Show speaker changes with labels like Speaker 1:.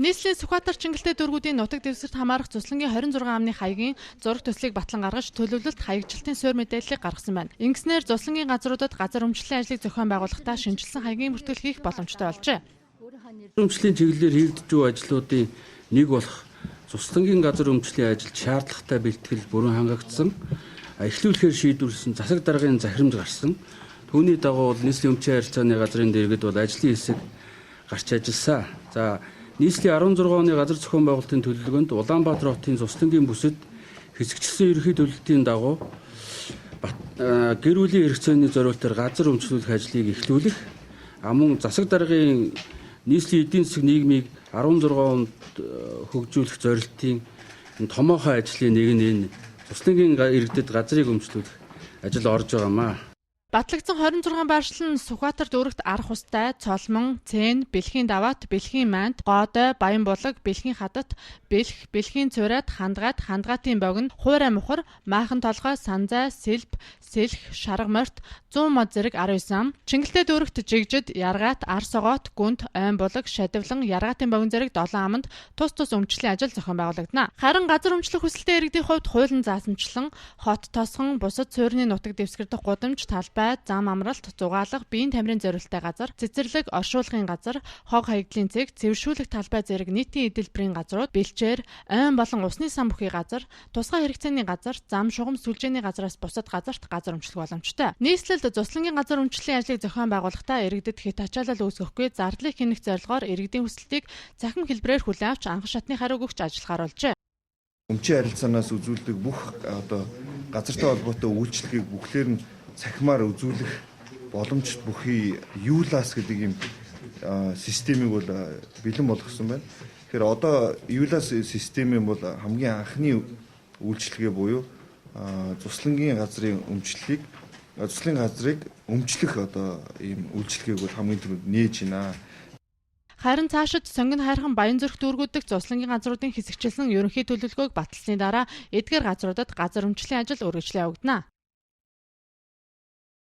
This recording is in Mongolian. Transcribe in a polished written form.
Speaker 1: Нийслэлийн Сүхбаатар Чингэлтэй дүүргүүдийн нутаг дэвсгэрт хамаарах Цуслангийн 26 амны хаягийн зураг төслийг батлан гаргаж төлөвлөлт хаягжилтын суурь мэдээллийг гаргасан байна. Ингэснээр Цуслангийн газруудад газар өмчлөлийн ажлыг зохион байгуулахдаа шинжилсэн хаягийн бүртгэл хийх боломжтой болжээ.
Speaker 2: Өмчлийн чиглэлээр хийгдэж буй ажлуудын нэг болох Цуслангийн газар өмчлийн ажилд шаардлагатай бэлтгэл бүрэн хангагдсан, эхлүүлэхээр шийдвэрлсэн засаг даргын захирамж гарсан. Түүний дагуу нийслэлийн өмчийн харилцааны газрын дэргэд бол ажлын хэсэг гарч ажилласан. За нийслэлийн 16 оны газар зохион байгуулалтын төлөвлөгөөнд Улаанбаатар хотын Цуслангийн бүсэд хэсэгчлсэн ерөнхий төлөвлөлтийн дагуу гэр бүлийн хэрэгцээний зориултаар газар өмчлүүлэх ажлыг эхлүүлэх, мөн засаг даргын нийслэлийн эдийн засаг нийгмийг 16 онд хөгжүүлэх зорилтын томоохон ажлын нэг нь энэ Цуслангийн иргэдэд газрыг өмчлүүлэх ажил орж байгаамаа.
Speaker 1: Батлагдсан 26 байршил нь Сүхбаатар дүүрэгт арах устай, цолмон, цэн, бэлхийн даваат, бэлхийн мант, гоодой, баян булаг, бэлхийн хадат, бэлх, бэлхийн цурайт, хандгаатын богино, хуурай мухар, maaхан толгой, санзай, сэлб, сэлх, шарга морт, 100 мод зэрэг 19 ам, Чингэлтэй дүүрэгт жигжид, яргаат, ар согоот, гүнт, ойн булаг, шадивлан, яргаатын богино зэрэг 7 аманд тус өмчлийн ажил зохион байгуулагдана. Харин газар өмчлөх хүсэлтэй иргэдийн хувьд хуулийн заасамчлан, хот тосгон, бусад суурины нутаг дэвсгэрдэх гудамж, талбай, зам амралт, зугаалга, биеийн тамирын зорилттой газар, цэцэрлэг, оршуулгын газар, хог хаягдлын цэг, цэвэршүүлэх талбай зэрэг нийтийн эдэлбэрийн газрууд, бэлчээр, ойн болон усны сан бүхий газар, тусгай хэрэгцээний газар, зам шугам сүлжээний газраас бусад газарт газар өмчлөх боломжтой. Нийслэлд Цуслангийн газар өмчлөлийн ажлыг зохион байгуулахдаа иргэдэд хэт ачаалал үүсгэхгүй зардлыг хянах зорилгоор иргэдийн хүсэлтийг цахим хэлбэрээр хүлээн авч анхан шатны хариу өгч ажиллахаар болжээ.
Speaker 3: Өмчийн харилцаанаас үзүүлдэг бүх газартай холбоотой үйлчлэгийг бүхлээр нь цахимаар үзүүлэх боломж бүхий юулаас гэдэг юм системийг бол бэлэн болгосон байна. Тэгэхээр одоо юулаас системийн бол хамгийн анхны үйлчлэгээ буюу Цуслангийн газрын өмчлөлийг Цуслангийн газрыг өмчлөх одоо ийм үйлчлэгийг бол хамгийн түрүүнд нээж байна.
Speaker 1: Харин цаашид сонгон хайрхан Баянзүрх дүүргүүддэх Цуслангийн газруудын хэсэгчилсэн ерөнхий төлөвлөгөөг баталсны дараа эдгээр газруудад газар өмчлийн ажил үргэлжлэн явагдана.